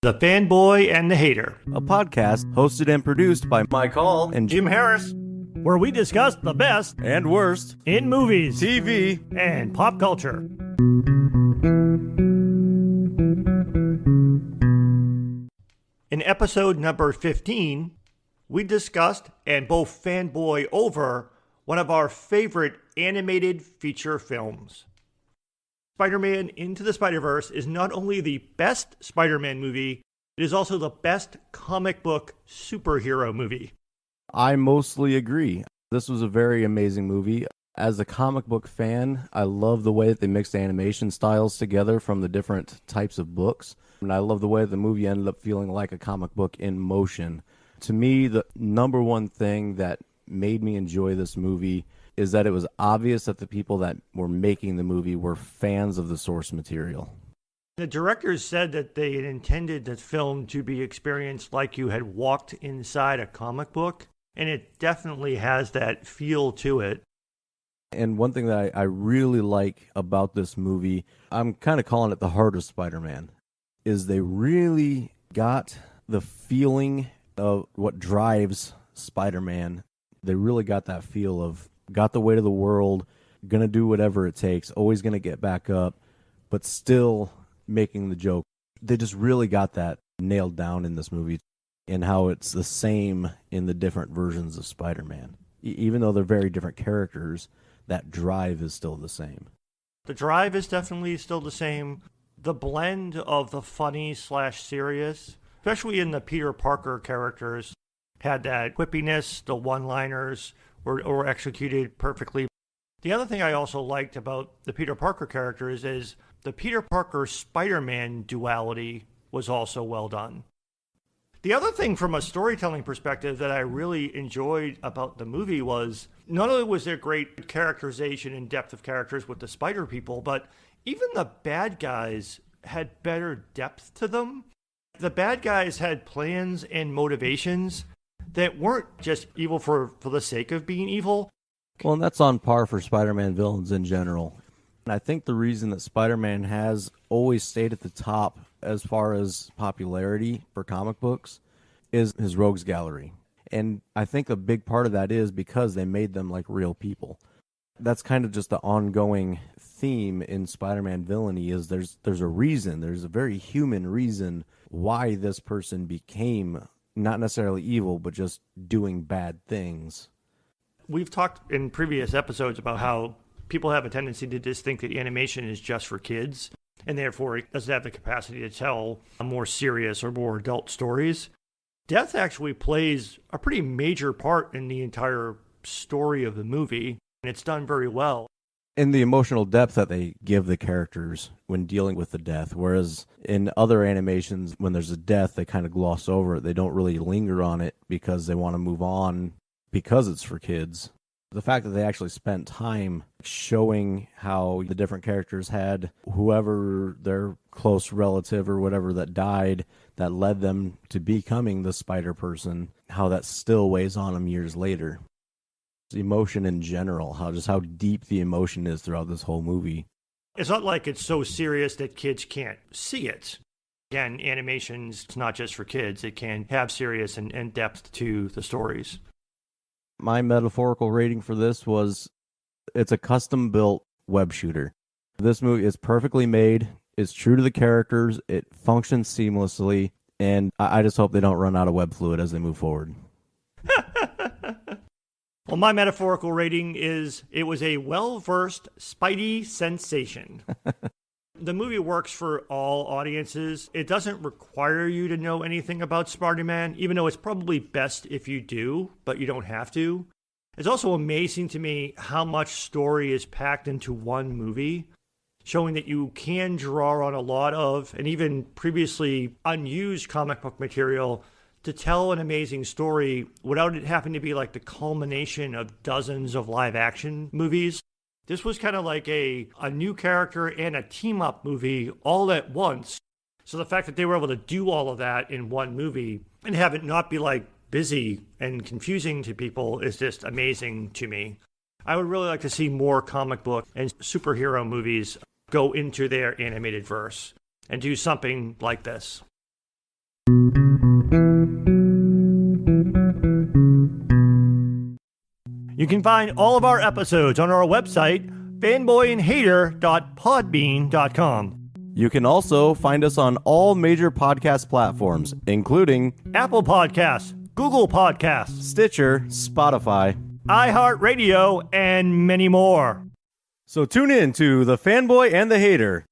The Fanboy and the Hater, a podcast hosted and produced by Mike Hall and Jim Harris, where we discuss the best and worst in movies, TV, and pop culture. In episode number 15, we discussed and both fanboy over one of our favorite animated feature films. Spider-Man Into the Spider-Verse is not only the best Spider-Man movie, it is also the best comic book superhero movie. I mostly agree. This was a very amazing movie. As a comic book fan, I love the way that they mixed animation styles together from the different types of books. And I love the way the movie ended up feeling like a comic book in motion. To me, the number one thing that made me enjoy this movie is that it was obvious that the people that were making the movie were fans of the source material. The directors said that they had intended the film to be experienced like you had walked inside a comic book, and it definitely has that feel to it. And one thing that I really like about this movie, I'm kind of calling it the heart of Spider-Man, is they really got the feeling of what drives Spider-Man. They really got that feel of got the weight of the world, gonna do whatever it takes, always gonna get back up, but still making the joke. They just really got that nailed down in this movie and how it's the same in the different versions of Spider-Man. Even though they're very different characters, that drive is still the same. The drive is definitely still the same. The blend of the funny/serious, especially in the Peter Parker characters, had that quippiness, the one-liners were executed perfectly. The other thing I also liked about the Peter Parker characters is the Peter Parker Spider-Man duality was also well done. The other thing from a storytelling perspective that I really enjoyed about the movie was not only was there great characterization and depth of characters with the spider people, but even the bad guys had better depth to them. The bad guys had plans and motivations that weren't just evil for the sake of being evil. Well, and that's on par for Spider-Man villains in general. And I think the reason that Spider-Man has always stayed at the top as far as popularity for comic books is his rogues gallery. And I think a big part of that is because they made them like real people. That's kind of just the ongoing theme in Spider-Man villainy is there's a reason, there's a very human reason why this person became not necessarily evil, but just doing bad things. We've talked in previous episodes about how people have a tendency to just think that animation is just for kids, and therefore it doesn't have the capacity to tell more serious or more adult stories. Death actually plays a pretty major part in the entire story of the movie, and it's done very well. And the emotional depth that they give the characters when dealing with the death, whereas in other animations, when there's a death, they kind of gloss over it. They don't really linger on it because they want to move on because it's for kids. The fact that they actually spent time showing how the different characters had whoever their close relative or whatever that died that led them to becoming the spider person, how that still weighs on them years later. Emotion in general, how deep the emotion is throughout this whole movie. It's not like it's so serious that kids can't see it. Again, animation's not just for kids. It can have serious and depth to the stories. My metaphorical rating for this was it's a custom-built web shooter. This movie is perfectly made. It's true to the characters. It functions seamlessly. And I just hope they don't run out of web fluid as they move forward. Well, my metaphorical rating is it was a well-versed Spidey sensation. The movie works for all audiences. It doesn't require you to know anything about Spider-Man, even though it's probably best if you do, but you don't have to. It's also amazing to me how much story is packed into one movie, showing that you can draw on a lot of, and even previously unused comic book material to tell an amazing story without it having to be like the culmination of dozens of live-action movies. This was kind of like a new character and a team-up movie all at once. So the fact that they were able to do all of that in one movie and have it not be like busy and confusing to people is just amazing to me. I would really like to see more comic book and superhero movies go into their animated verse and do something like this. You can find all of our episodes on our website, fanboyandhater.podbean.com. You can also find us on all major podcast platforms, including Apple Podcasts, Google Podcasts, Stitcher, Spotify, iHeartRadio, and many more. So tune in to The Fanboy and the Hater